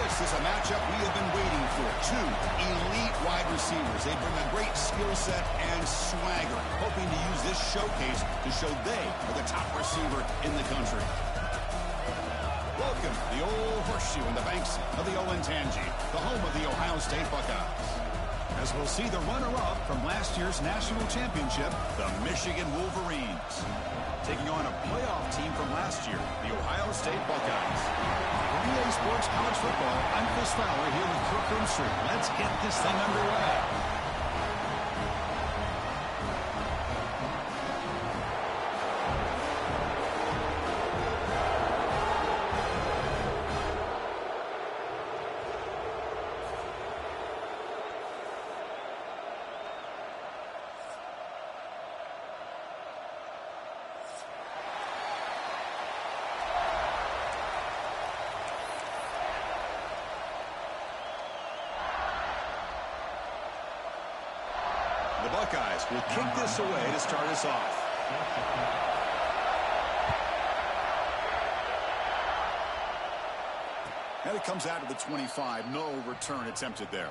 This is a matchup we have been waiting for. Two elite wide receivers. They bring a great skill set and swagger, hoping to use this showcase to show they are the top receiver in the country. Welcome to the old horseshoe in the banks of the Olentangy, the home of the Ohio State Buckeyes. As we'll see the runner-up from last year's national championship, the Michigan Wolverines, taking on a playoff team from last year, the Ohio State Buckeyes. For EA Sports College Football, I'm Chris Fowler here with Kirk Roomstree. Let's get this thing underway. The Buckeyes will kick this away to start us off. And it comes out to the 25. No return attempted there.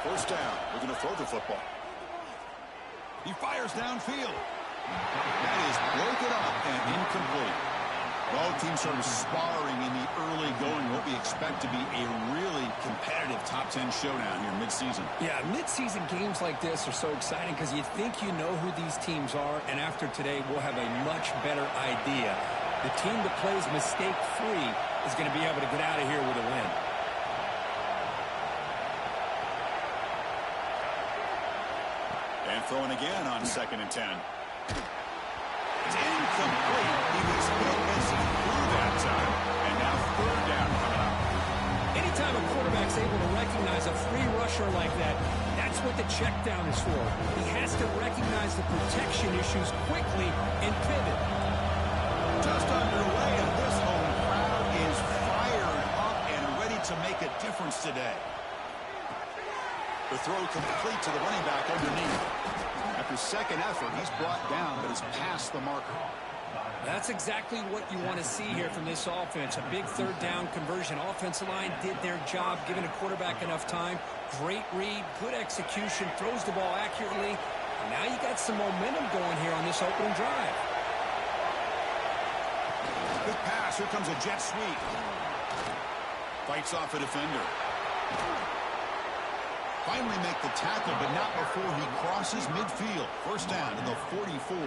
First down. We're going to throw the football. He fires downfield. That is broken up and incomplete. Both teams sort of sparring in the early going. What we expect to be a really competitive top 10 showdown here mid-season. Yeah, mid-season games like this are so exciting because you think you know who these teams are, and after today we'll have a much better idea. The team that plays mistake-free is going to be able to get out of here with a win. And throwing again on 2nd and 10. It's incomplete. He was hit as he threw that time. And now 3rd down coming up. Anytime a quarterback's able to recognize a free rusher like that, that's what the check down is for. He has to recognize the protection issues quickly and pivot. Just underway, and this home crowd is fired up and ready to make a difference today. The throw complete to the running back underneath. After second effort, he's brought down, but has passed the marker. That's exactly what you want to see here from this offense. A big 3rd down conversion. Offensive line did their job, giving a quarterback enough time. Great read, good execution, throws the ball accurately. And now you got some momentum going here on this opening drive. Good pass. Here comes a jet sweep. Fights off a defender. Finally make the tackle, but not before he crosses midfield. First down to the 44.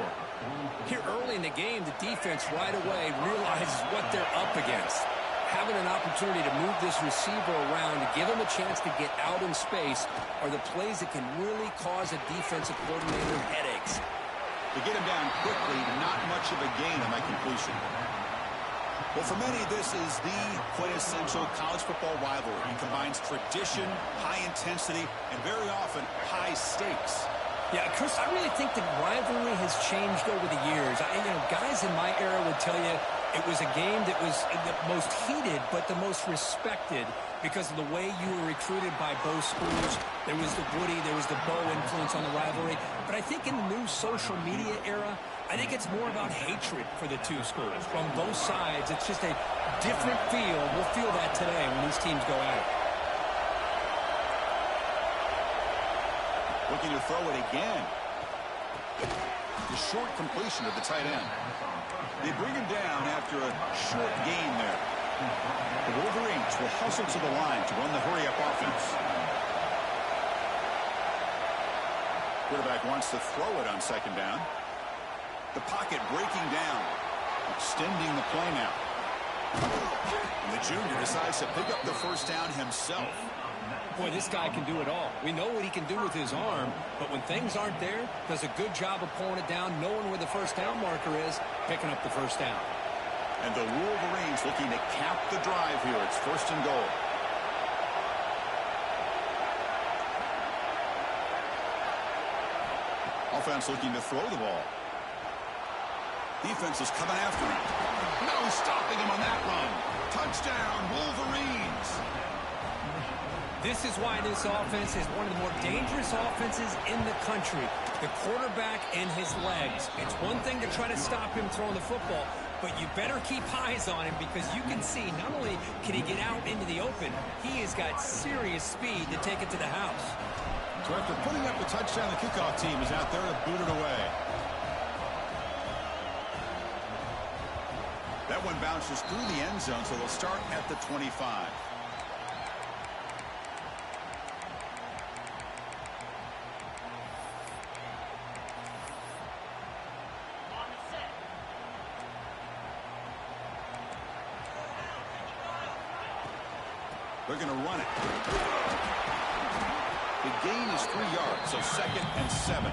Here early in the game, the defense right away realizes what they're up against. Having an opportunity to move this receiver around to give him a chance to get out in space are the plays that can really cause a defensive coordinator headaches. To get him down quickly, not much of a gain on that completion. Well, for many, this is the quintessential college football rivalry. It combines tradition, high intensity, and very often high stakes. Yeah, Chris, I really think the rivalry has changed over the years. Guys in my era would tell you it was a game that was the most heated but the most respected because of the way you were recruited by both schools. There was the Woody, there was the Bo influence on the rivalry. But I think in the new social media era, I think it's more about hatred for the two schools. From both sides, it's just a different feel. We'll feel that today when these teams go at it. Looking to throw it again. The short completion of the tight end. They bring him down after a short gain there. The Wolverines will hustle to the line to run the hurry-up offense. Quarterback wants to throw it on 2nd down. The pocket breaking down, extending the play now. And the junior decides to pick up the first down himself. Boy, this guy can do it all. We know what he can do with his arm, but when things aren't there, does a good job of pulling it down, knowing where the first down marker is, picking up the first down. And the Wolverines looking to cap the drive here. It's 1st and goal. Offense looking to throw the ball. Defense is coming after him. No stopping him on that run. Touchdown, Wolverines. This is why this offense is one of the more dangerous offenses in the country. The quarterback and his legs. It's one thing to try to stop him throwing the football, but you better keep eyes on him because you can see not only can he get out into the open, he has got serious speed to take it to the house. So after putting up the touchdown, the kickoff team is out there to boot it away. That one bounces through the end zone, so they'll start at the 25. They're going to run it. The gain is 3 yards, so 2nd and 7.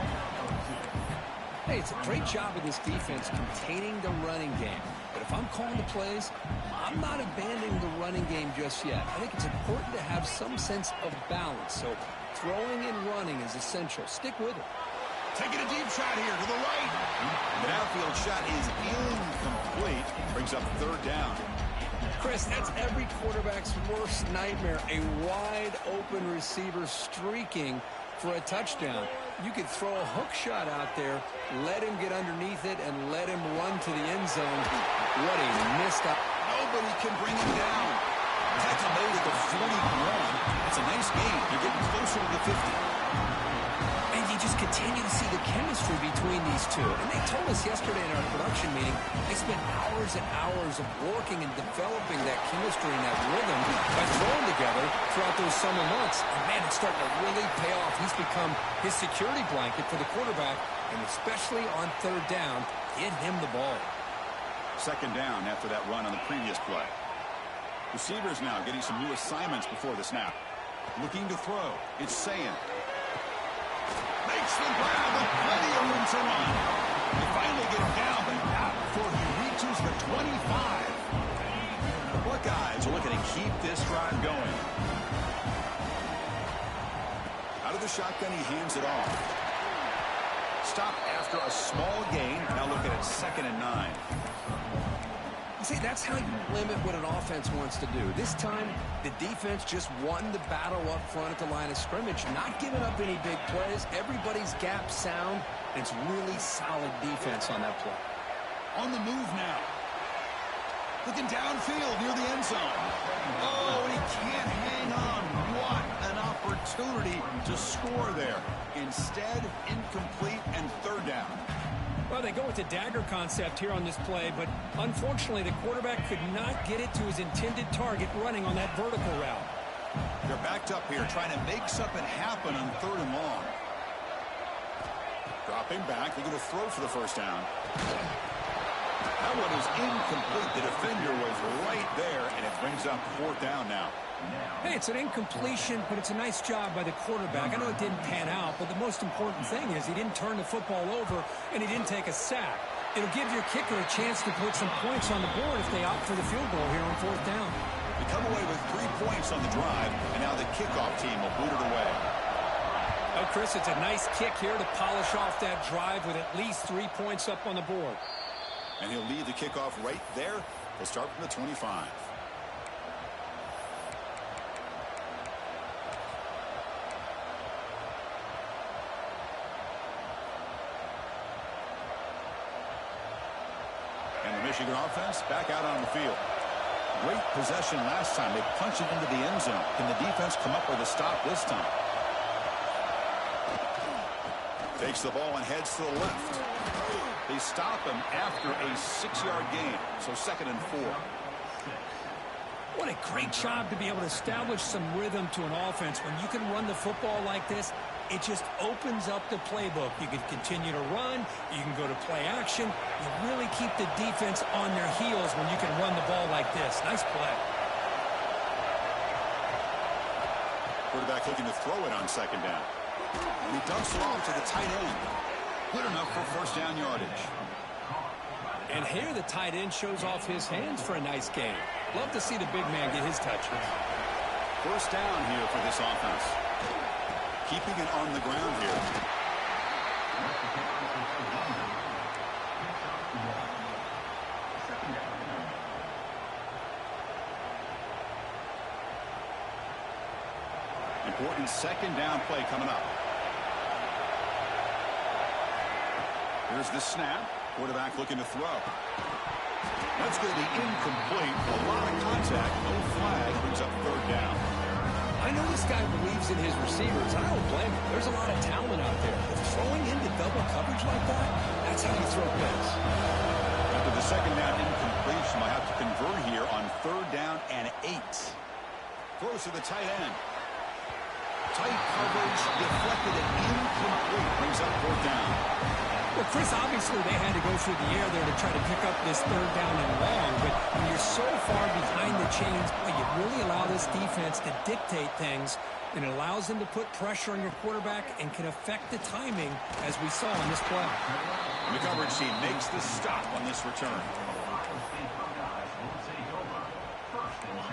Hey, it's a great job of this defense containing the running game. But if I'm calling the plays, I'm not abandoning the running game just yet. I think it's important to have some sense of balance. So throwing and running is essential. Stick with it. Taking a deep shot here to the right. The outfield shot is incomplete. Brings up 3rd down. Chris, that's every quarterback's worst nightmare. A wide-open receiver streaking for a touchdown. You could throw a hook shot out there, let him get underneath it, and let him run to the end zone. What a missed up. Nobody can bring him down. That's made at the 41. It's a nice game. You're getting closer to the 50. And you just continue to see the chemistry between these two. And they told us yesterday in our production meeting, they spent hours and hours of working and developing that chemistry and that rhythm by throwing together throughout those summer months. And man, it's starting to really pay off. He's become his security blanket for the quarterback, and especially on 3rd down, get him the ball. 2nd down after that run on the previous play. Receivers now getting some new assignments before the snap. Looking to throw. It's Sayan. Makes the grab with plenty of room to run. They finally get him down, but not before he reaches the 25. The Buckeyes are looking to keep this drive going. Out of the shotgun, he hands it off. Stop after a small gain. Now looking at 2nd and 9. See, that's how you limit what an offense wants to do. This time, the defense just won the battle up front at the line of scrimmage, not giving up any big plays. Everybody's gap sound, and it's really solid defense on that play. On the move now. Looking downfield near the end zone. Oh, and he can't hang on. What an opportunity to score there. Instead, incomplete and 3rd down. Well, they go with the dagger concept here on this play, but unfortunately the quarterback could not get it to his intended target running on that vertical route. They're backed up here trying to make something happen on 3rd and long. Dropping back. They're going to throw for the 1st down. That one is incomplete. The defender was right there, and it brings up 4th down now. Hey, it's an incompletion, but it's a nice job by the quarterback. I know it didn't pan out, but the most important thing is he didn't turn the football over, and he didn't take a sack. It'll give your kicker a chance to put some points on the board if they opt for the field goal here on 4th down. They come away with 3 points on the drive, and now the kickoff team will boot it away. Oh, Chris, it's a nice kick here to polish off that drive with at least 3 points up on the board. And he'll lead the kickoff right there. They'll start from the 25. And the Michigan offense back out on the field. Great possession last time. They punched it into the end zone. Can the defense come up with a stop this time? Takes the ball and heads to the left. They stop him after a 6-yard gain, so 2nd and 4. What a great job to be able to establish some rhythm to an offense. When you can run the football like this, it just opens up the playbook. You can continue to run. You can go to play action. You really keep the defense on their heels when you can run the ball like this. Nice play. Quarterback looking to throw it on 2nd down. And he dumps it off to the tight end. Good enough for 1st down yardage. And here the tight end shows off his hands for a nice game. Love to see the big man get his touches. 1st down here for this offense. Keeping it on the ground here. important second down play coming up. Here's the snap. Quarterback looking to throw. That's going to be incomplete. A lot of contact. No flag. Brings up third down. I know this guy believes in his receivers. I don't blame him. There's a lot of talent out there. But throwing into double coverage like that, that's how you throw picks. After the second down incompletion, I have to convert here on third down and 8. Throws to the tight end. Tight coverage, deflected and incomplete. Brings up fourth down. Well, Chris, obviously they had to go through the air there to try to pick up this third down and long, but when you're so far behind the chains, you really allow this defense to dictate things, and it allows them to put pressure on your quarterback and can affect the timing, as we saw in this play. And the coverage team makes the stop on this return.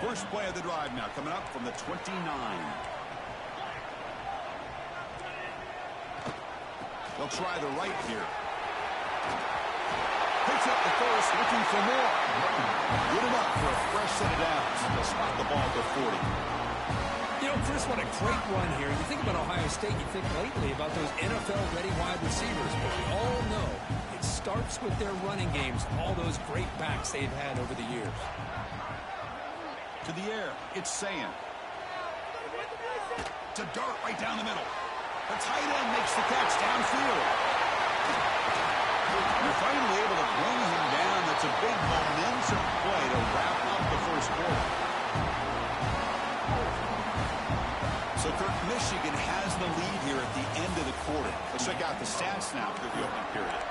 First play of the drive now, coming up from the 29. They'll try the right here. Picks up the first, looking for more. Good enough for a fresh set of downs. They'll spot the ball at the 40. You know, Chris, what a great run here. You think about Ohio State, you think lately about those NFL-ready wide receivers, but we all know it starts with their running games, all those great backs they've had over the years. To the air, it's Sayan. To dart right down the middle. The tight end makes the catch downfield. You're finally able to bring him down. That's a big momentum play to wrap up the first quarter. So, Kirk, Michigan has the lead here at the end of the quarter. Let's check out the stats now for the opening period.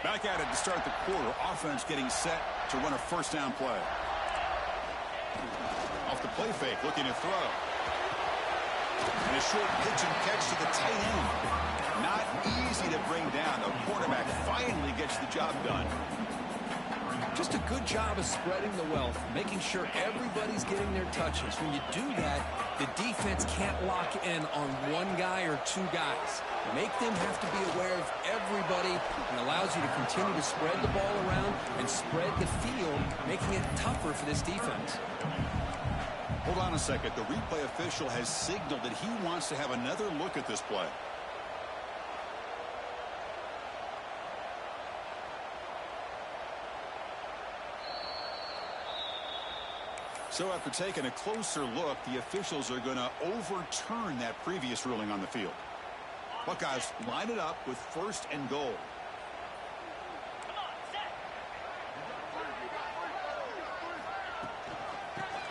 Back at it to start the quarter. Offense getting set to run a first down play. Off the play fake, looking to throw. And a short pitch and catch to the tight end. Not easy to bring down. The quarterback finally gets the job done. Just a good job of spreading the wealth, making sure everybody's getting their touches. When you do that, the defense can't lock in on one guy or two guys. Make them have to be aware of everybody, and allows you to continue to spread the ball around and spread the field, making it tougher for this defense. Hold on a second. The replay official has signaled that he wants to have another look at this play. So after taking a closer look, the officials are going to overturn that previous ruling on the field. Buckeyes line it up with first and goal.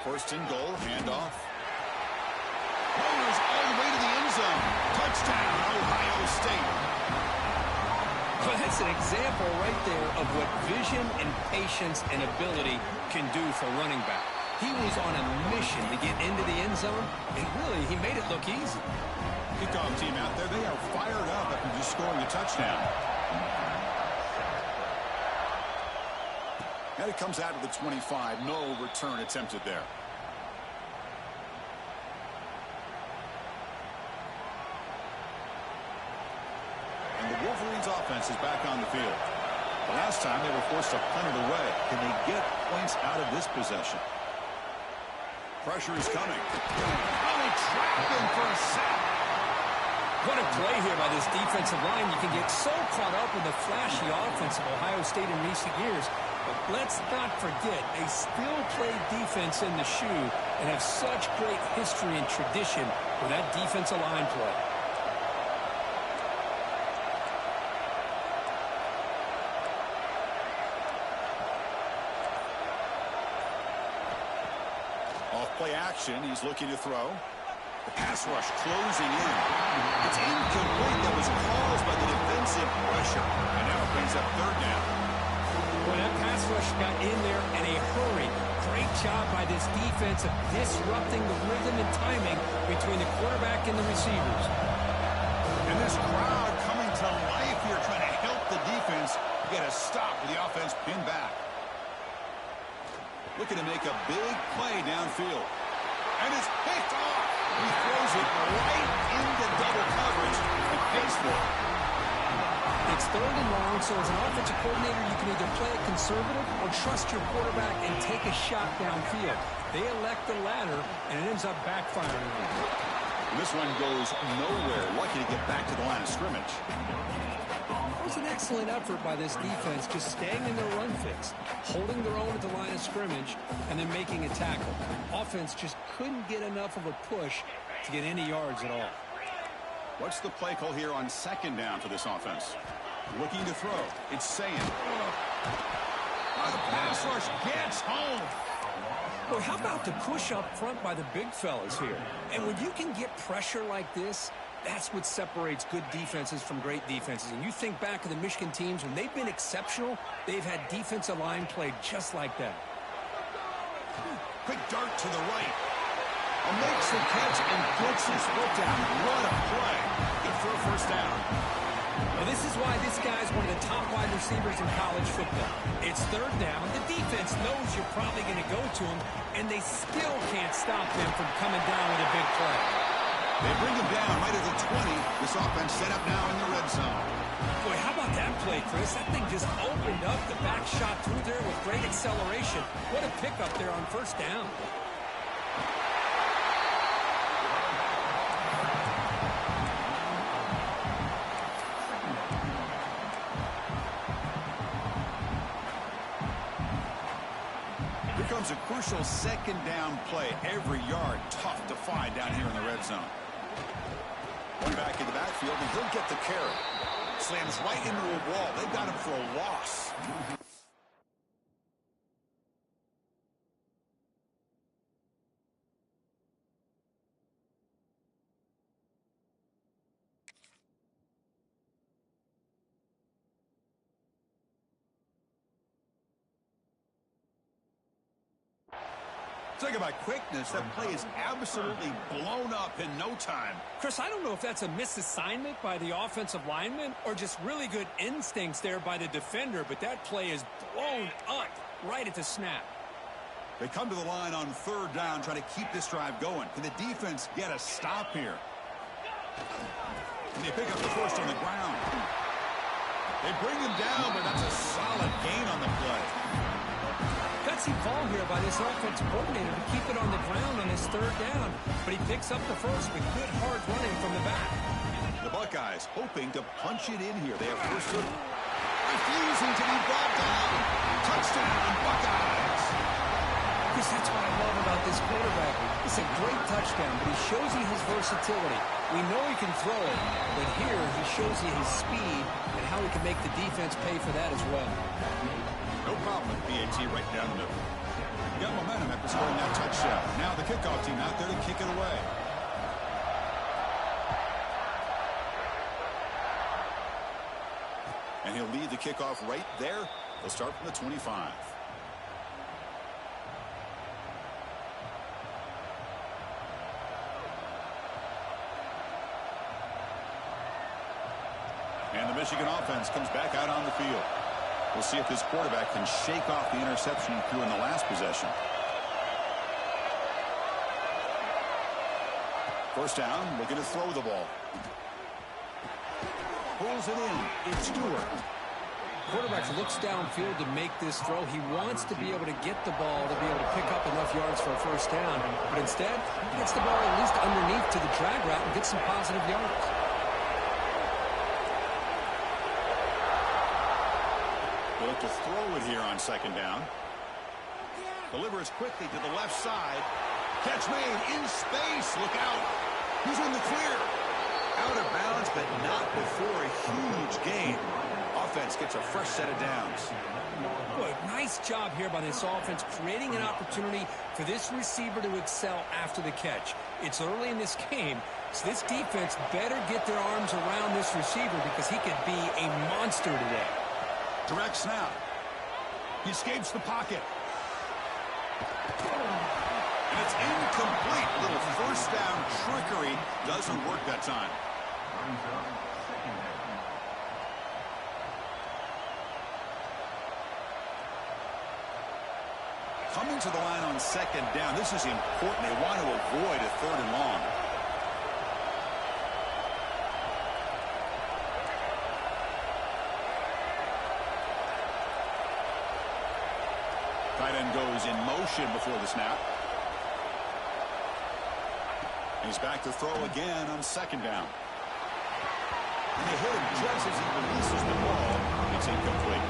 First and goal, handoff. Rolls all the way to the end zone. Touchdown, Ohio State. Well, that's an example right there of what vision and patience and ability can do for running back. He was on a mission to get into the end zone, and really, he made it look easy. Kickoff team out there, they are fired up after just scoring a touchdown. And it comes out of the 25. No return attempted there. And the Wolverines offense is back on the field. The last time they were forced to punt it away. Can they get points out of this possession? Pressure is coming. Oh, they trapped him for a sack. What a play here by this defensive line. You can get so caught up in the flashy offense of Ohio State in recent years. But let's not forget, they still play defense in the shoe and have such great history and tradition with that defensive line play. Play action. He's looking to throw. The pass rush closing in. It's incomplete. That was caused by the defensive pressure. And now it brings up third down. Well, that pass rush got in there in a hurry. Great job by this defense of disrupting the rhythm and timing between the quarterback and the receivers. And this crowd coming to life here, trying to help the defense get a stop with the offense pinned back. Looking to make a big play downfield. And it's picked off. He throws it right into double coverage and pays for it. If It's third and long, so as an offensive coordinator, you can either play it conservative or trust your quarterback and take a shot downfield. They elect the latter, and it ends up backfiring. This one goes nowhere. Lucky to get back to the line of scrimmage. It was an excellent effort by this defense, just staying in their run fix, holding their own at the line of scrimmage, and then making a tackle. Offense just couldn't get enough of a push to get any yards at all. What's the play call here on second down for this offense? Looking to throw. It's saying. The pass rush gets home. Boy, how about the push up front by the big fellas here? And when you can get pressure like this, that's what separates good defenses from great defenses. And you think back to the Michigan teams, when they've been exceptional, they've had defensive line play just like that. Quick dart to the right. Makes the catch and gets his foot down. What a play. Good for a first down. Well, this is why this guy's one of the top wide receivers in college football. It's third down. The defense knows you're probably going to go to him, and they still can't stop him from coming down with a big play. They bring him down right at the 20. This offense set up now in the red zone. Boy, how about that play, Chris? That thing just opened up. The back shot through there with great acceleration. What a pickup there on first down. Comes a crucial second down play. Every yard tough to find down here in the red zone. One back in the backfield, and he'll get the carry. Slams right into a wall. They've got him for a loss. Talk about quickness. That play is absolutely blown up in no time. Chris, I don't know if that's a misassignment by the offensive lineman or just really good instincts there by the defender, but that play is blown up right at the snap. They come to the line on third down, trying to keep this drive going. Can the defense get a stop here? And they pick up the first on the ground. They bring him down, but that's a solid gain on the play. Gutsy call here by this offensive coordinator to keep it on the ground on his third down, but he picks up the first with good hard running from the back. The Buckeyes hoping to punch it in here. They have first look, refusing to be brought down. Touchdown, Buckeyes. Chris, that's what I love about this quarterback. It's a great touchdown, but he shows you his versatility. We know he can throw it, but here he shows you his speed and how he can make the defense pay for that as well. No problem with PAT right down the middle. Got momentum after scoring that touchdown. Now the kickoff team out there to kick it away. And he'll lead the kickoff right there. They'll start from the 25. And the Michigan offense comes back out on the field. We'll see if this quarterback can shake off the interception he threw in the last possession. First down, looking to throw the ball. Pulls it in. It's Stewart. Quarterback looks downfield to make this throw. He wants to be able to get the ball to be able to pick up enough yards for a first down. But instead, he gets the ball at least underneath to the drag route and gets some positive yards. They'll look to throw it here on second down. Delivers quickly to the left side. Catch made in space. Look out. He's in the clear. Out of bounds, but not before a huge gain. Offense gets a fresh set of downs. Good. Nice job here by this offense, creating an opportunity for this receiver to excel after the catch. It's early in this game, so this defense better get their arms around this receiver because he could be a monster today. Direct snap. He escapes the pocket. And it's incomplete. Little first down trickery doesn't work that time. Coming to the line on second down. This is important. They want to avoid a third and long. tight end goes in motion before the snap. He's back to throw again on second down. And they hit him just as he releases the ball. It's incomplete.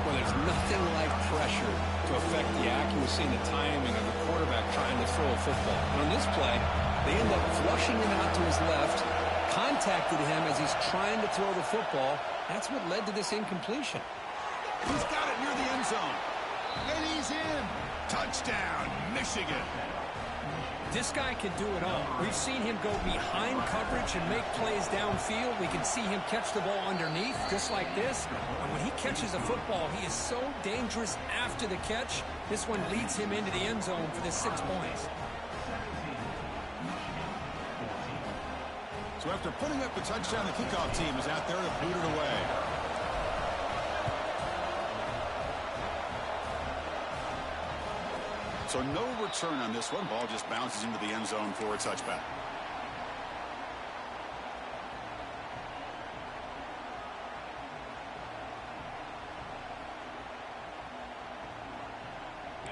Well, there's nothing like pressure to affect the accuracy and the timing of the quarterback trying to throw a football. And on this play, they end up flushing him out to his left, contacted him as he's trying to throw the football. That's what led to this incompletion. He's got it near the end zone. And he's in. Touchdown, Michigan. This guy can do it all. We've seen him go behind coverage and make plays downfield. We can see him catch the ball underneath, just like this. And when he catches a football, he is so dangerous after the catch. This one leads him into the end zone for the 6 points. So after putting up the touchdown, the kickoff team is out there to boot it away. So no return on this one. Ball just bounces into the end zone for a touchback.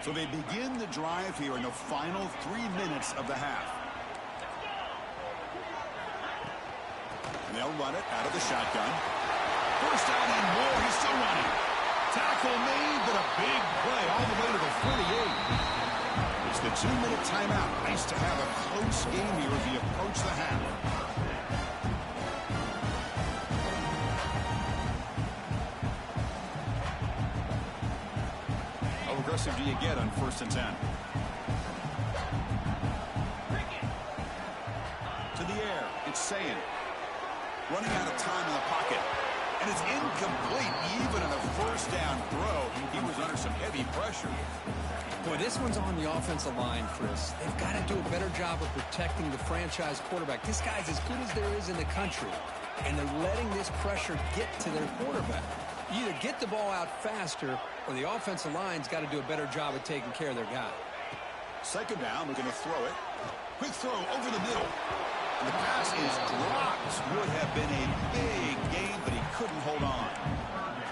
So they begin the drive here in the final 3 minutes of the half. And they'll run it out of the shotgun. First down and more. He's still running. Tackle made, but a big play all the way to the 48. It's the 2-minute timeout. Nice to have a close game here as we approach the half. How aggressive do you get on 1st and 10? To the air. It's Sayin. Running out of time in the pocket. And it's incomplete even on a 1st down throw. He was under some heavy pressure. Boy, this one's on the offensive line, Chris. They've got to do a better job of protecting the franchise quarterback. This guy's as good as there is in the country, and they're letting this pressure get to their quarterback. You either get the ball out faster, or the offensive line's got to do a better job of taking care of their guy. 2nd down, we're going to throw it. Quick throw over the middle. And the pass is dropped. Would have been a big game, but he couldn't hold on.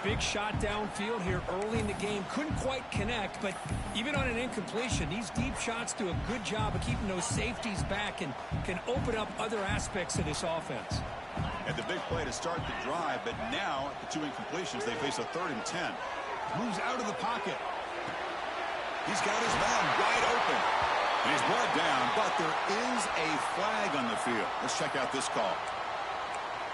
Big shot downfield here early in the game. Couldn't quite connect, but even on an incompletion, these deep shots do a good job of keeping those safeties back and can open up other aspects of this offense. And the big play to start the drive, but now, the 2 incompletions, they face a 3rd and 10. Moves out of the pocket. He's got his man wide open. And he's brought down, but there is a flag on the field. Let's check out this call.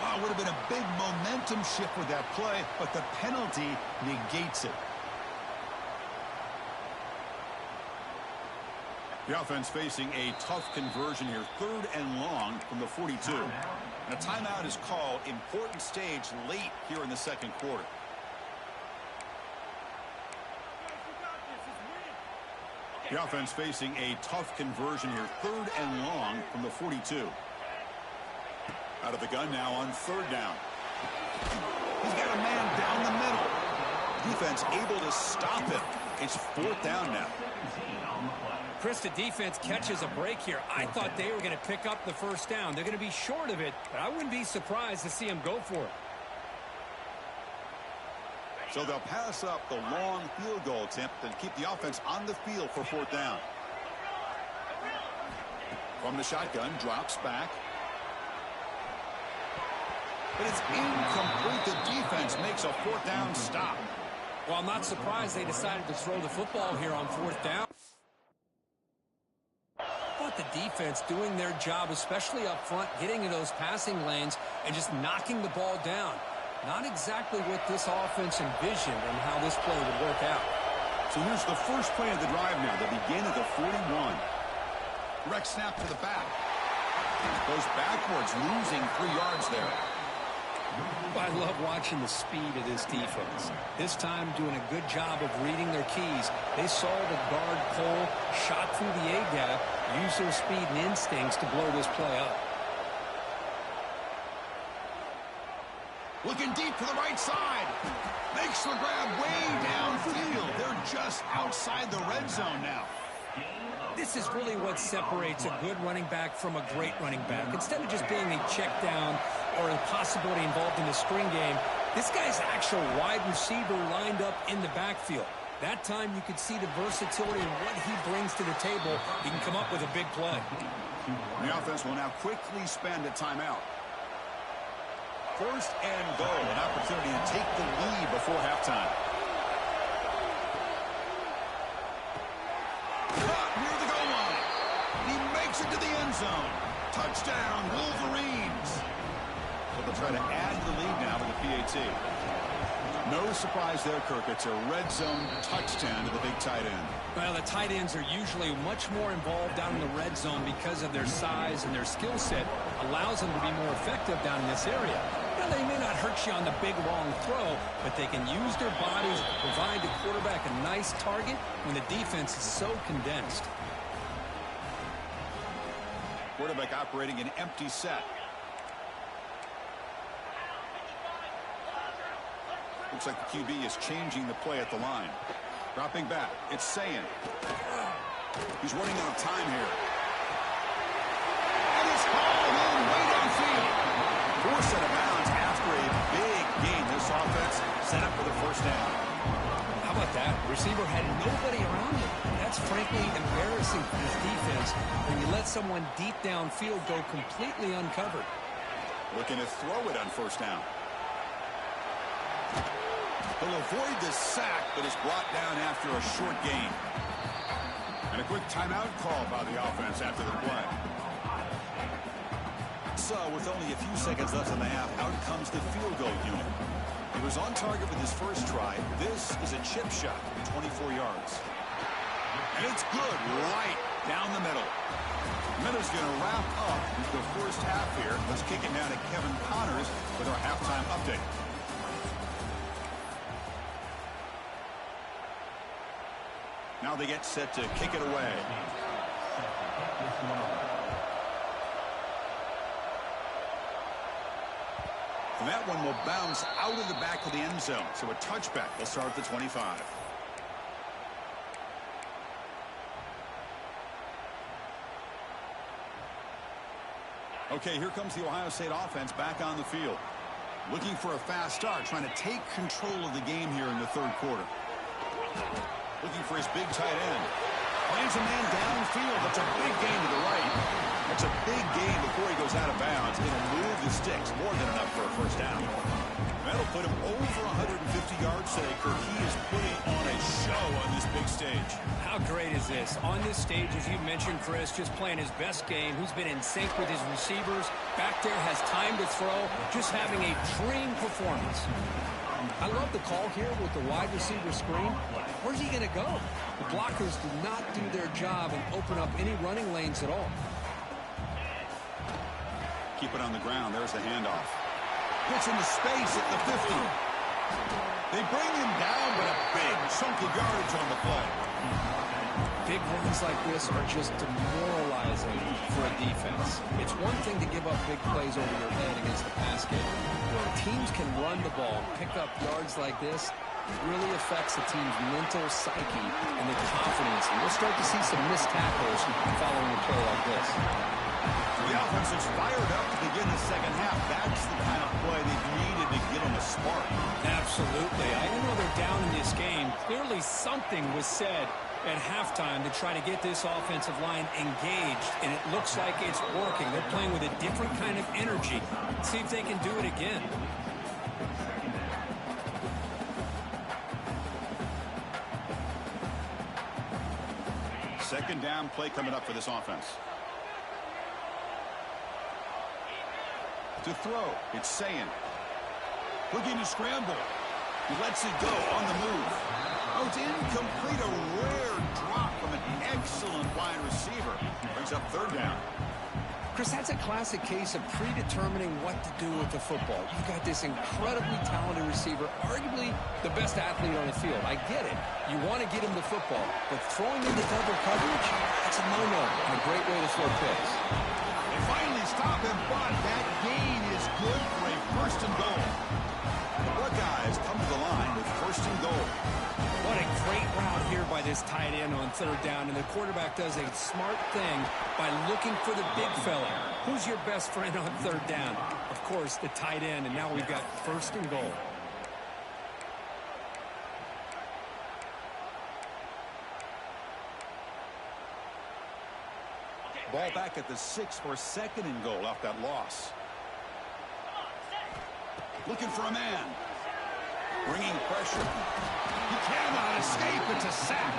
Oh, it would have been a big momentum shift with that play, but the penalty negates it. The offense facing a tough conversion here. 3rd and long from the 42. And a timeout is called. Important stage late here in the 2nd quarter. The offense facing a tough conversion here. 3rd and long from the 42. Out of the gun now on 3rd down. He's got a man down the middle. Defense able to stop him. It's 4th down now. Chris, the defense catches a break here. I thought they were going to pick up the 1st down. They're going to be short of it, but I wouldn't be surprised to see him go for it. So they'll pass up the long field goal attempt and keep the offense on the field for 4th down. From the shotgun, drops back. But it's incomplete. The defense makes a 4th down stop. Well, I'm not surprised they decided to throw the football here on 4th down. But the defense doing their job, especially up front, getting in those passing lanes and just knocking the ball down. Not exactly what this offense envisioned and how this play would work out. So here's the first play of the drive now. They begin at the 41. Direct snap to the back. Goes backwards, losing 3 yards there. I love watching the speed of this defense. This time doing a good job of reading their keys. They saw the guard pull, shot through the A-gap, used their speed and instincts to blow this play up. Looking deep to the right side. Makes the grab way downfield. They're just outside the red zone now. This is really what separates a good running back from a great running back. Instead of just being a check down or a possibility involved in the screen game, this guy's actual wide receiver lined up in the backfield. That time you could see the versatility and what he brings to the table. He can come up with a big play. The offense will now quickly spend a timeout. First and goal, an opportunity to take the lead before halftime. Caught near the goal line. He makes it to the end zone. Touchdown, Wolverines. So they'll try to add to the lead now with the PAT. No surprise there, Kirk. It's a red zone touchdown to the big tight end. Well, the tight ends are usually much more involved down in the red zone because of their size and their skill set allows them to be more effective down in this area. Now, they may not hurt you on the big, long throw, but they can use their bodies to provide the quarterback a nice target when the defense is so condensed. Quarterback operating an empty set. Looks like the QB is changing the play at the line. Dropping back. It's Sayin. He's running out of time here. And it's hauled in way downfield. Forced out of bounds after a big gain. This offense set up for the first down. How about that? The receiver had nobody around him. That's frankly embarrassing for his defense when you let someone deep downfield go completely uncovered. Looking to throw it on first down. He'll avoid the sack, but is brought down after a short gain. And a quick timeout call by the offense after the play. So, with only a few seconds left in the half, out comes the field goal unit. He was on target with his first try. This is a chip shot, 24 yards. And it's good, right down the middle. Miller's going to wrap up the first half here. Let's kick it down to Kevin Connors with our halftime update. Now they get set to kick it away. And that one will bounce out of the back of the end zone. So a touchback will start at the 25. Okay, here comes the Ohio State offense back on the field. Looking for a fast start, trying to take control of the game here in the third quarter. Looking for his big tight end. Finds a man downfield. That's a big gain to the right. That's a big gain before he goes out of bounds. It'll move the sticks. More than enough for a first down. That'll put him over 150 yards today. Kirk, he is putting on a show on this big stage. How great is this? On this stage, as you mentioned, Chris, just playing his best game. Who's been in sync with his receivers. Back there, has time to throw. Just having a dream performance. I love the call here with the wide receiver screen. Where's he going to go? The blockers do not do their job and open up any running lanes at all. Keep it on the ground. There's the handoff. Gets into space at the 50. They bring him down, but a big chunk of yardage on the play. Big runs like this are just demoralizing for a defense. It's one thing to give up big plays over your head against the pass game. Where teams can run the ball, pick up yards like this, it really affects the team's mental psyche and their confidence. And we'll start to see some missed tackles following a play like this. The offense is fired up to begin the second half. That's the kind of play they've needed to give them a spark. Absolutely. I know they're down in this game. Clearly something was said at halftime to try to get this offensive line engaged, and it looks like it's working. They're playing with a different kind of energy. See if they can do it again. Second down play coming up for this offense. To throw, it's Sayin. Looking to scramble. He lets it go on the move. Oh, it's incomplete. A rare drop from an excellent wide receiver. Brings up third down. Chris, that's a classic case of predetermining what to do with the football. You've got this incredibly talented receiver, arguably the best athlete on the field. I get it. You want to get him the football, but throwing into double coverage, that's a no-no and a great way to throw picks. They finally stop him, but that gain is good for a first and goal. The Buckeyes come to the line with first and goal. What a great route here by this tight end on third down, and the quarterback does a smart thing by looking for the big fella. Who's your best friend on third down? Of course, the tight end, and now we've got first and goal. Ball back at the 6 for 2nd and goal off that loss. Looking for a man. Bringing pressure. He cannot escape. It's a sack.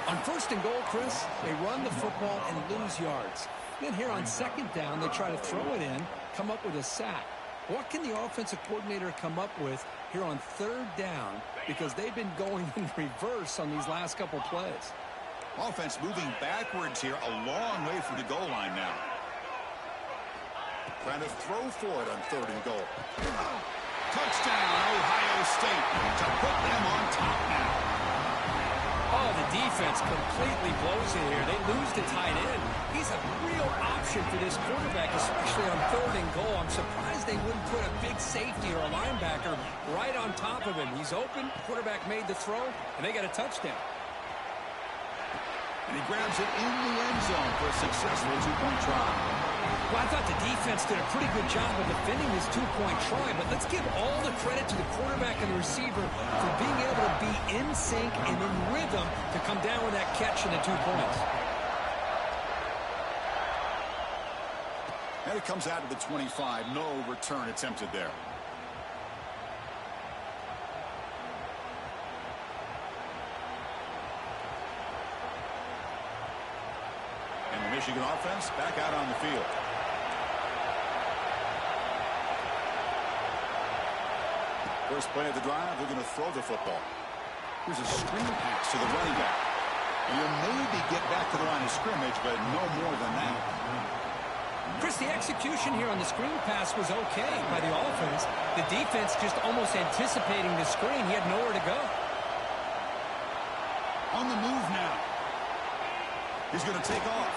On 1st and goal, Chris, they run the football and lose yards. Then here on 2nd down, they try to throw it in, come up with a sack. What can the offensive coordinator come up with here on 3rd down? Because they've been going in reverse on these last couple plays. Offense moving backwards here, a long way from the goal line now. Trying to throw for it on 3rd and goal. Touchdown, Ohio State, to put them on top now. Oh, the defense completely blows it here. They lose to tight end. He's a real option for this quarterback, especially on 3rd and goal. I'm surprised they wouldn't put a big safety or a linebacker right on top of him. He's open, quarterback made the throw, and they got a touchdown. And he grabs it in the end zone for a successful 2-point try. Well, I thought the defense did a pretty good job of defending this 2-point try, but let's give all the credit to the quarterback and the receiver for being able to be in sync and in rhythm to come down with that catch and the 2 points. And it comes out of the 25. No return attempted there. And the Michigan offense back out on the field. First play of the drive, they're going to throw the football. Here's a screen pass to the running back. And you'll maybe get back to the line of scrimmage, but no more than that. Chris, the execution here on the screen pass was okay by the offense. The defense just almost anticipating the screen. He had nowhere to go. On the move now. He's going to take off.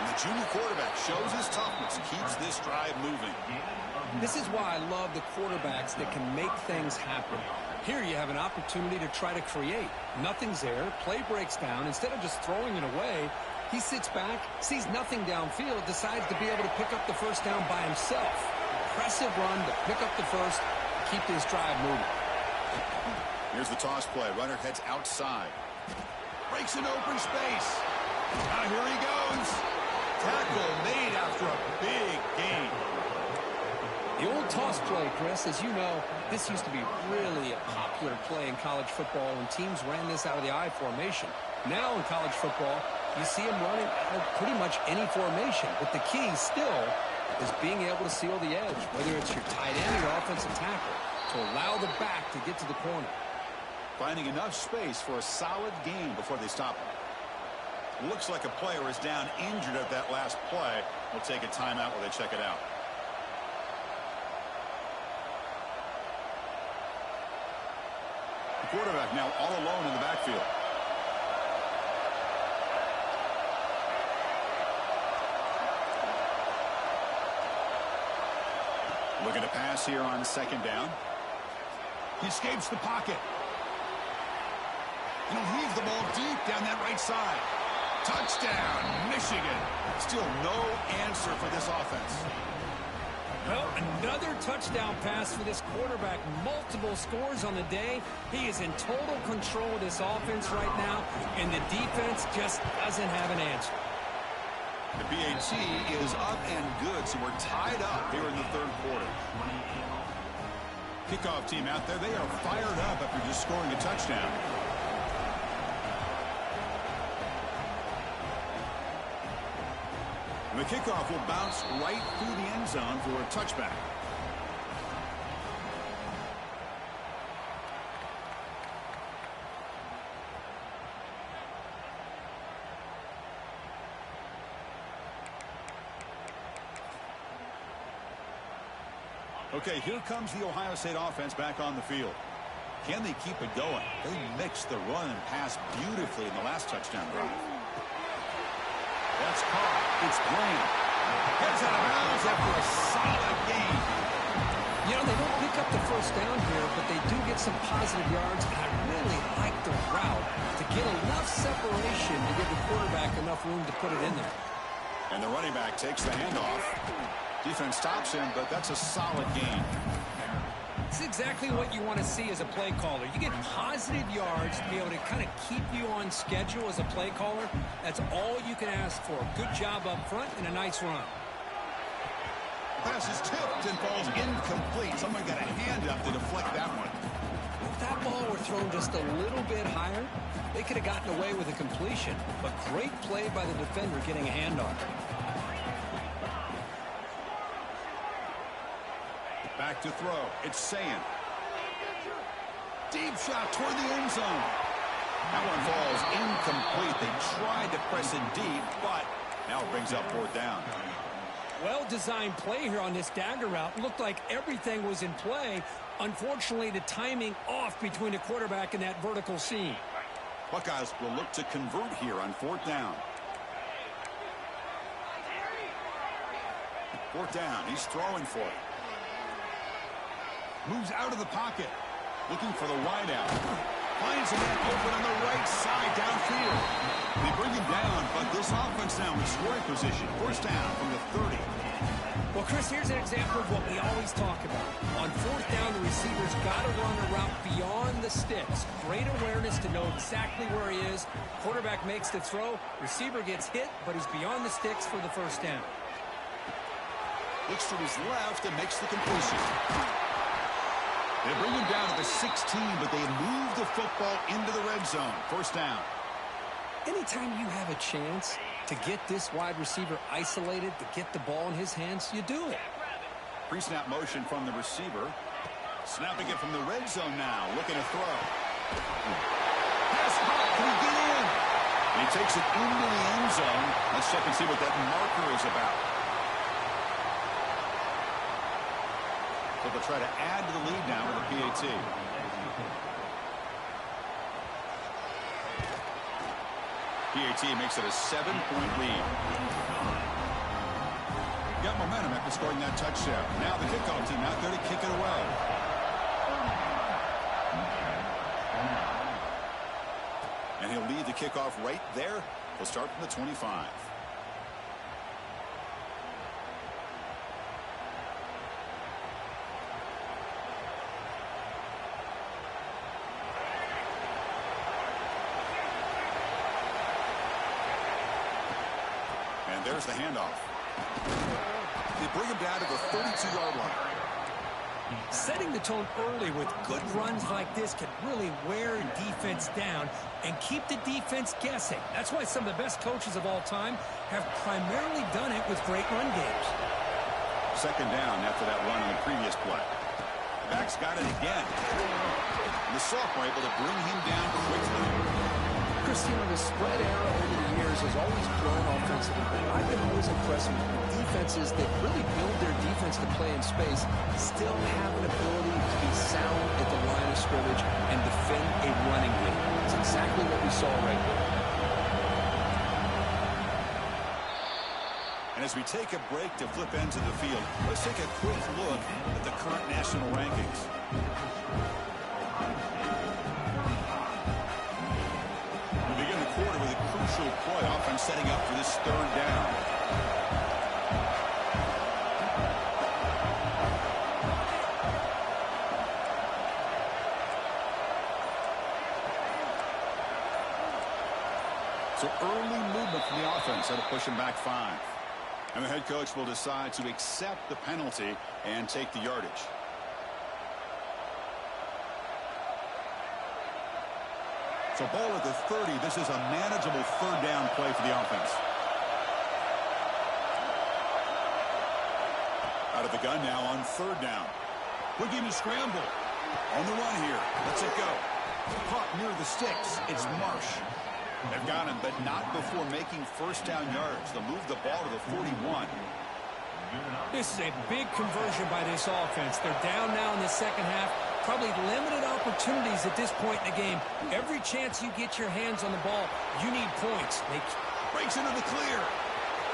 And the junior quarterback shows his toughness, keeps this drive moving. This is why I love the quarterbacks that can make things happen. Here you have an opportunity to try to create. Nothing's there. Play breaks down. Instead of just throwing it away, he sits back, sees nothing downfield, decides to be able to pick up the first down by himself. Impressive run to pick up the first, keep this drive moving. Here's the toss play. Runner heads outside. Breaks an open space. Now here he goes. Tackle made after a big gain. The old toss play, Chris, as you know, this used to be really a popular play in college football when teams ran this out of the I formation. Now in college football, you see them running out of pretty much any formation. But the key still is being able to seal the edge, whether it's your tight end or your offensive tackle, to allow the back to get to the corner. Finding enough space for a solid gain before they stop him. Looks like a player is down injured at that last play. We'll take a timeout while they check it out. The quarterback now all alone in the backfield. Looking to pass here on 2nd down. He escapes the pocket. And he'll heave the ball deep down that right side. Touchdown, Michigan. Still no answer for this offense. Well, another touchdown pass for this quarterback. Multiple scores on the day. He is in total control of this offense right now, and the defense just doesn't have an answer. The PED is up and good, so we're tied up here in the 3rd quarter. Kickoff team out there, they are fired up after just scoring a touchdown. And the kickoff will bounce right through the end zone for a touchback. Okay, here comes the Ohio State offense back on the field. Can they keep it going? They mixed the run and pass beautifully in the last touchdown drive. That's caught. It's Graham. Heads out of bounds after a solid gain. You know, they don't pick up the first down here, but they do get some positive yards, and I really like the route to get enough separation to give the quarterback enough room to put it in there. And the running back takes the handoff. Defense stops him, but that's a solid gain. That's exactly what you want to see as a play caller. You get positive yards to be able to kind of keep you on schedule as a play caller. That's all you can ask for. Good job up front and a nice run. Pass is tipped and falls incomplete. Someone got a hand up to deflect that one. If that ball were thrown just a little bit higher, they could have gotten away with a completion. But great play by the defender getting a hand on it. Back to throw. It's Sayin. Deep shot toward the end zone. That one falls incomplete. They tried to press it deep, but now it brings up fourth down. Well-designed play here on this dagger route. Looked like everything was in play. Unfortunately, the timing off between the quarterback and that vertical seam. Buckeyes will look to convert here on fourth down. Fourth down. He's throwing for it. Moves out of the pocket. Looking for the wideout. Finds a man open on the right side downfield. They bring him down, but this offense now in scoring position. First down from the 30. Well, Chris, here's an example of what we always talk about. On fourth down, the receiver's got to run a route beyond the sticks. Great awareness to know exactly where he is. Quarterback makes the throw. Receiver gets hit, but he's beyond the sticks for the first down. Looks to his left and makes the completion. They bring him down to the 16, but they move the football into the red zone. First down. Anytime you have a chance to get this wide receiver isolated, to get the ball in his hands, you do it. Pre-snap motion from the receiver. Snapping it from the red zone now. Looking to throw. Pass hot. Can he get in? And he takes it into the end zone. Let's check and see what that marker is about. So they'll try to add to the lead now with a PAT. PAT makes it a 7-point lead. Got momentum after scoring that touchdown. Now the kickoff team out there to kick it away. And he'll lead the kickoff right there. He'll start from the 25. There's the handoff. They bring him down to the 32-yard line. Setting the tone early with good runs like this can really wear a defense down and keep the defense guessing. That's why some of the best coaches of all time have primarily done it with great run games. Second down after that run on the previous play. The back's got it again. And the sophomore able to bring him down quickly. Christina, the spread era over the years has always grown offensively, but I've been always impressed with defenses that really build their defense to play in space, still have an ability to be sound at the line of scrimmage and defend a running game. It's exactly what we saw right there. And as we take a break to flip ends of the field, let's take a quick look at the current national rankings. Quarter with a crucial play offense setting up for this third down. So early movement from the offense that'll push him back 5. And the head coach will decide to accept the penalty and take the yardage. So ball at the 30. This is a manageable third down play for the offense. Out of the gun now on third down. Quick game to scramble. On the run here. Lets it go. Caught near the sticks. It's Marsh. They've got him, but not before making first down yards. They'll move the ball to the 41. This is a big conversion by this offense. They're down now in the second half. Probably limited opportunities at this point in the game. Every chance you get your hands on the ball, you need points. They breaks into the clear.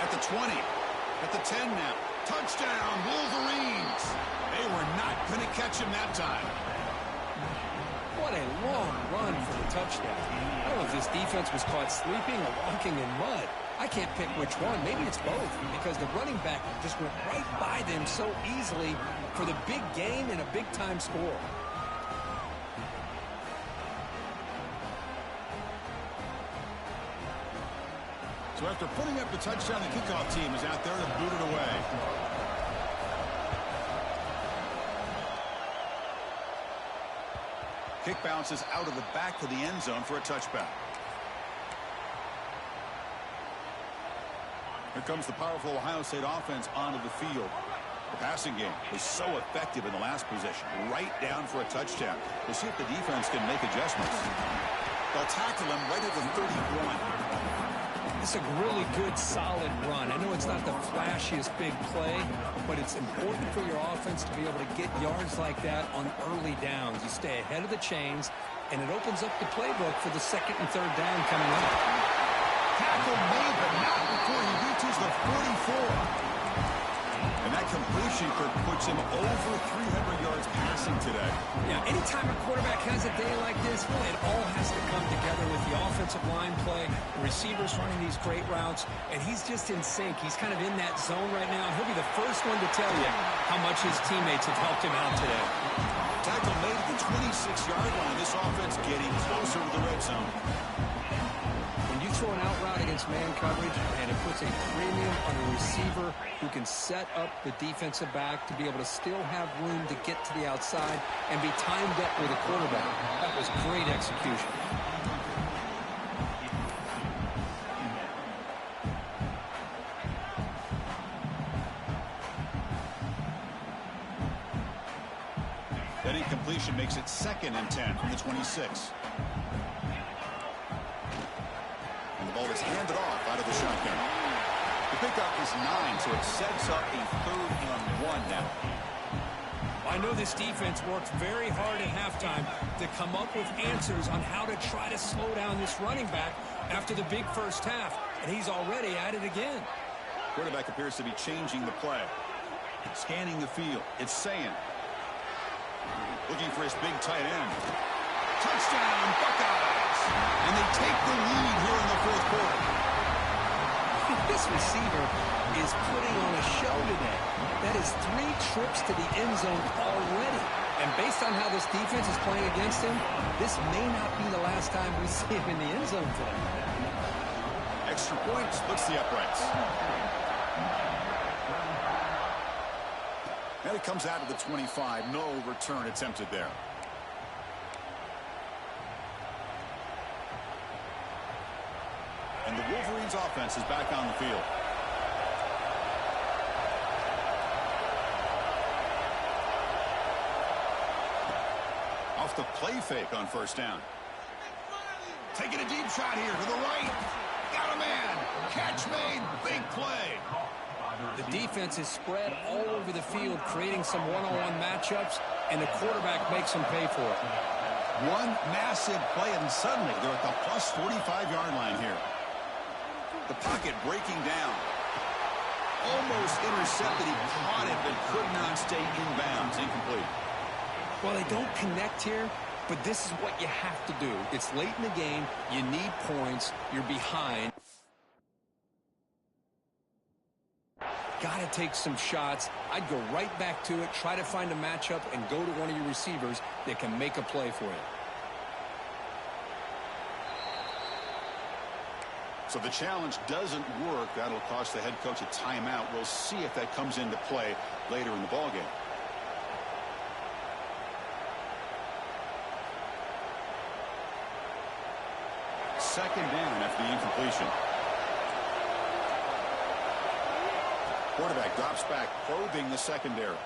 At the 20. At the 10 now. Touchdown, Wolverines. They were not going to catch him that time. What a long run for the touchdown. I don't know if this defense was caught sleeping or walking in mud. I can't pick which one. Maybe it's both, because the running back just went right by them so easily for the big gain and a big-time score. So after putting up the touchdown, the kickoff team is out there to boot it away. Kick bounces out of the back of the end zone for a touchback. Here comes the powerful Ohio State offense onto the field. The passing game was so effective in the last possession, right down for a touchdown. We'll see if the defense can make adjustments. They'll tackle him right at the 31. It's a really good, solid run. I know it's not the flashiest big play, but it's important for your offense to be able to get yards like that on early downs. You stay ahead of the chains, and it opens up the playbook for the second and third down coming up. Tackle made, but not before he reaches the 44. And that completion puts him over 300 yards passing today. Yeah, anytime a quarterback has a day like this, it all has to come together with the offensive line play, the receivers running these great routes, and he's just in sync. He's kind of in that zone right now. He'll be the first one to tell you how much his teammates have helped him out today. Tackle made at the 26-yard line. This offense getting closer to the red zone. Throw an out route against man coverage, and it puts a premium on a receiver who can set up the defensive back to be able to still have room to get to the outside and be timed up with a quarterback. That was great execution. That incompletion makes it 2nd and 10 from the 26. The ball is handed off out of the shotgun. The pickup is 9, so it sets up a 3rd and 1 now. I know this defense worked very hard at halftime to come up with answers on how to try to slow down this running back after the big first half, and he's already at it again. Quarterback appears to be changing the play. Scanning the field. It's saying. Looking for his big tight end. Touchdown, Buckeyes! And they take the lead here in the 4th quarter. This receiver is putting on a show today. That is 3 trips to the end zone already. And based on how this defense is playing against him, this may not be the last time we see him in the end zone today. Extra point splits the uprights. And it comes out of the 25. No return attempted there. And the Wolverines' offense is back on the field. Off the play fake on 1st down. Taking a deep shot here to the right. Got a man. Catch made. Big play. The defense is spread all over the field, creating some one-on-one matchups, and the quarterback makes them pay for it. One massive play, and suddenly they're at the plus 45-yard line here. The pocket breaking down. Almost intercepted. He caught it, but could not stay in bounds. Incomplete. Well, they don't connect here, but this is what you have to do. It's late in the game. You need points. You're behind. Got to take some shots. I'd go right back to it, try to find a matchup, and go to one of your receivers that can make a play for you. So the challenge doesn't work. That'll cost the head coach a timeout. We'll see if that comes into play later in the ballgame. Second down after the incompletion. Quarterback drops back, probing the secondary.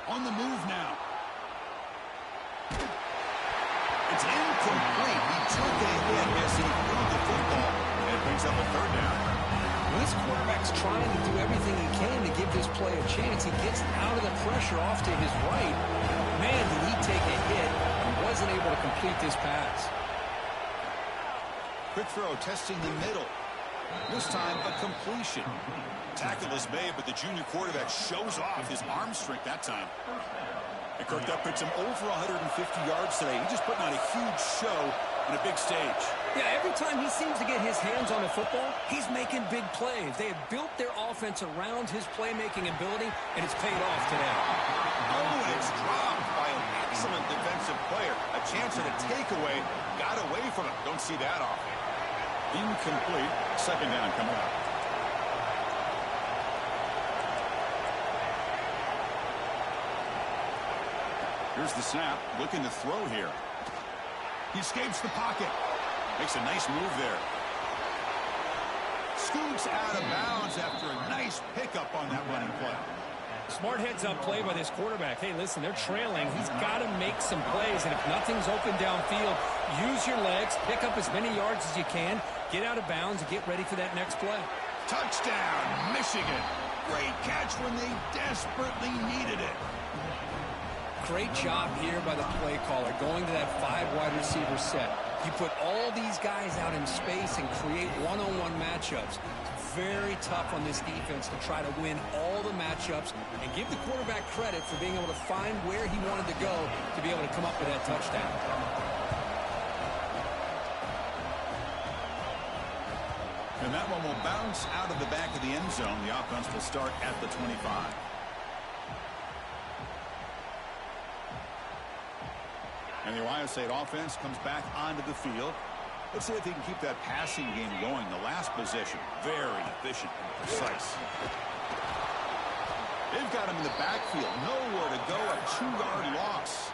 On the move now. It's incomplete. He took a hit as he threw the football, and it brings up a 3rd down. Well, this quarterback's trying to do everything he can to give this play a chance. He gets out of the pressure off to his right. Man, did he take a hit and wasn't able to complete this pass. Quick throw, testing the middle. This time, a completion. Tackle is made, but the junior quarterback shows off his arm strength that time. And Kirk, that puts him over 150 yards today. He's just putting on a huge show in a big stage. Yeah, every time he seems to get his hands on the football, he's making big plays. They have built their offense around his playmaking ability, and it's paid off today. Oh, and it's dropped by an excellent defensive player. A chance at a takeaway. Got away from it. Don't see that often. Incomplete. Second down coming up. Here's the snap. Looking to throw here. He escapes the pocket. Makes a nice move there. Scoots out of bounds after a nice pickup on that running play. Smart heads-up play by this quarterback. Hey, listen, they're trailing. He's got to make some plays, and if nothing's open downfield, use your legs, pick up as many yards as you can, get out of bounds, and get ready for that next play. Touchdown, Michigan. Great catch when they desperately needed it. Great job here by the play caller, going to that 5 wide receiver set. You put all these guys out in space and create one-on-one matchups. It's very tough on this defense to try to win all the matchups and give the quarterback credit for being able to find where he wanted to go to be able to come up with that touchdown. And that one will bounce out of the back of the end zone. The offense will start at the 25. And the Ohio State offense comes back onto the field. Let's see if he can keep that passing game going. The last possession, very efficient and precise. They've got him in the backfield. Nowhere to go. A 2-yard loss.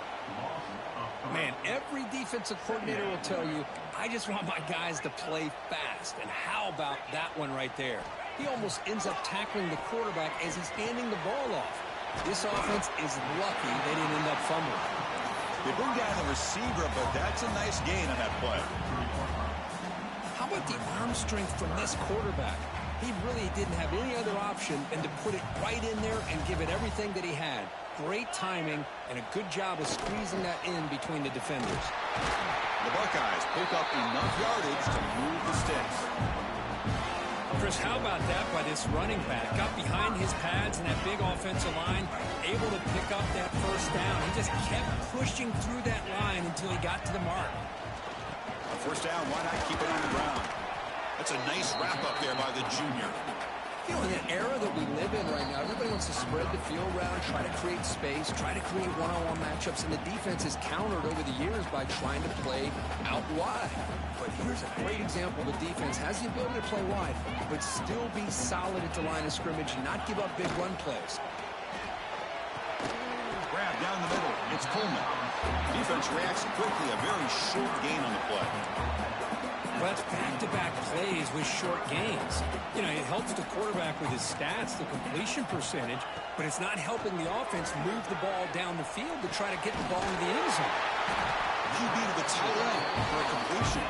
Man, every defensive coordinator will tell you, I just want my guys to play fast. And how about that one right there? He almost ends up tackling the quarterback as he's handing the ball off. This offense is lucky they didn't end up fumbling. They bring down the receiver, but that's a nice gain on that play. How about the arm strength from this quarterback? He really didn't have any other option than to put it right in there and give it everything that he had. Great timing and a good job of squeezing that in between the defenders. The Buckeyes pick up enough yardage to move the sticks. Chris, how about that by this running back? Got behind his pads and that big offensive line, able to pick up that first down. He just kept pushing through that line until he got to the mark. A first down, why not keep it on the ground? That's a nice wrap-up there by the junior. You know, in the era that we live in right now, everybody wants to spread the field around, try to create space, try to create one-on-one matchups, and the defense is countered over the years by trying to play out wide. But here's a great example. The defense has the ability to play wide, but still be solid at the line of scrimmage and not give up big run plays. Grab down the middle. It's Coleman. Defense reacts quickly. A very short gain on the play. But it's back-to-back plays with short gains. You know, it helps the quarterback with his stats, the completion percentage, but it's not helping the offense move the ball down the field to try to get the ball into the end zone. QB to the tight end for a completion.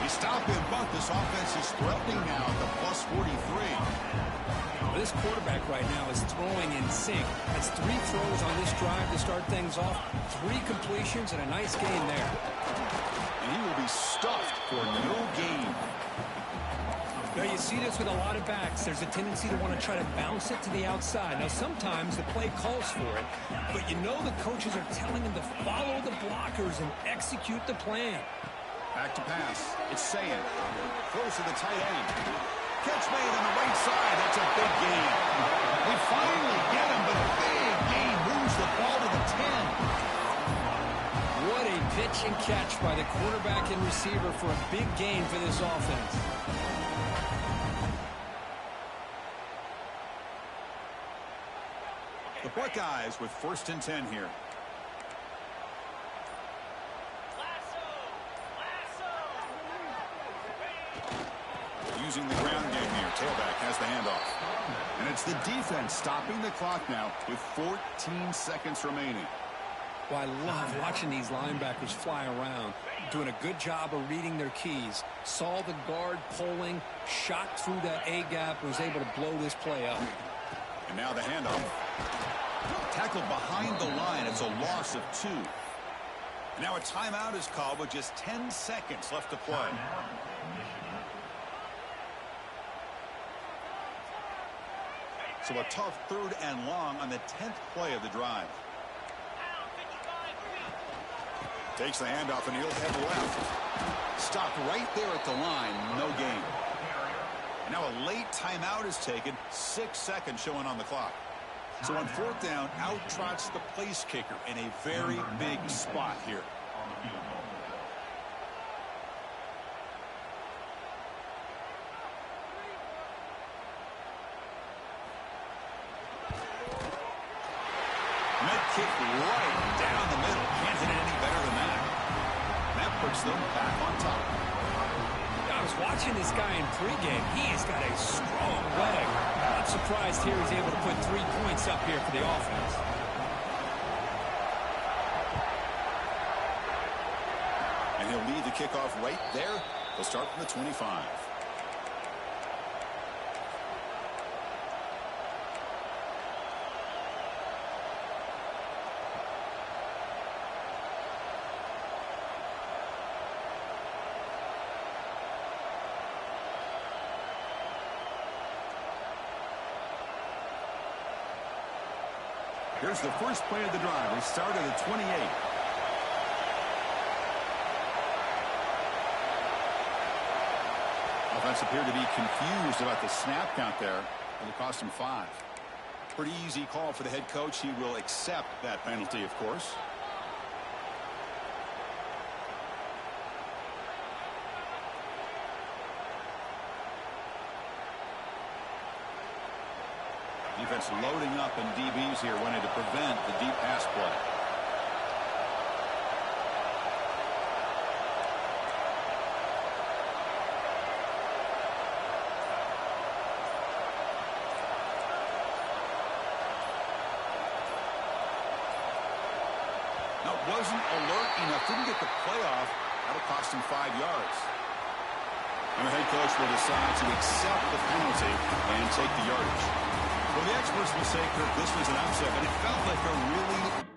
He stopped him, but this offense is threatening now at the plus 43. Well, this quarterback right now is throwing in sync. That's 3 throws on this drive to start things off, 3 completions, and a nice gain there. And he will be stuffed for no gain. Now, you see this with a lot of backs. There's a tendency to want to try to bounce it to the outside. Now, sometimes the play calls for it, but you know the coaches are telling them to follow the blockers and execute the plan. Back to pass. It's Sayan. Throws to the tight end. Catch made on the right side. That's a big gain. They finally get him, but a big gain moves the ball to the 10. What a pitch and catch by the quarterback and receiver for a big gain for this offense. The Buckeyes with 1st and 10 here. Using the ground game here. Tailback has the handoff. And it's the defense stopping the clock now with 14 seconds remaining. Well, I love watching these linebackers fly around, doing a good job of reading their keys. Saw the guard pulling, shot through that A-gap, and was able to blow this play up. And now the handoff. Tackled behind the line. It's a loss of 2. And now a timeout is called with just 10 seconds left to play. So a tough 3rd and long on the 10th play of the drive. Takes the handoff and he'll head left. Stopped right there at the line. No gain. And now a late timeout is taken. 6 seconds showing on the clock. So on fourth down, out trots the place kicker in a very big spot here. Mid kick right down the middle. Can't hit it any better than that. That puts them back on top. I was watching this guy in pregame. He has got a strong leg. Not surprised here he's able to put 3 points up here for the offense. And he'll lead the kickoff right there. They'll start from the 25. Here's the first play of the drive. They start at the 28. Offense appeared to be confused about the snap count there. It'll cost him 5. Pretty easy call for the head coach. He will accept that penalty, of course. Defense loading up in DBs here, wanting to prevent the deep pass play. Now, wasn't alert enough, didn't get the play off. That'll cost him 5 yards. And the head coach will decide to accept the penalty and take the yardage. Well, the experts will say, Kirk, this was an upset, but it felt like a really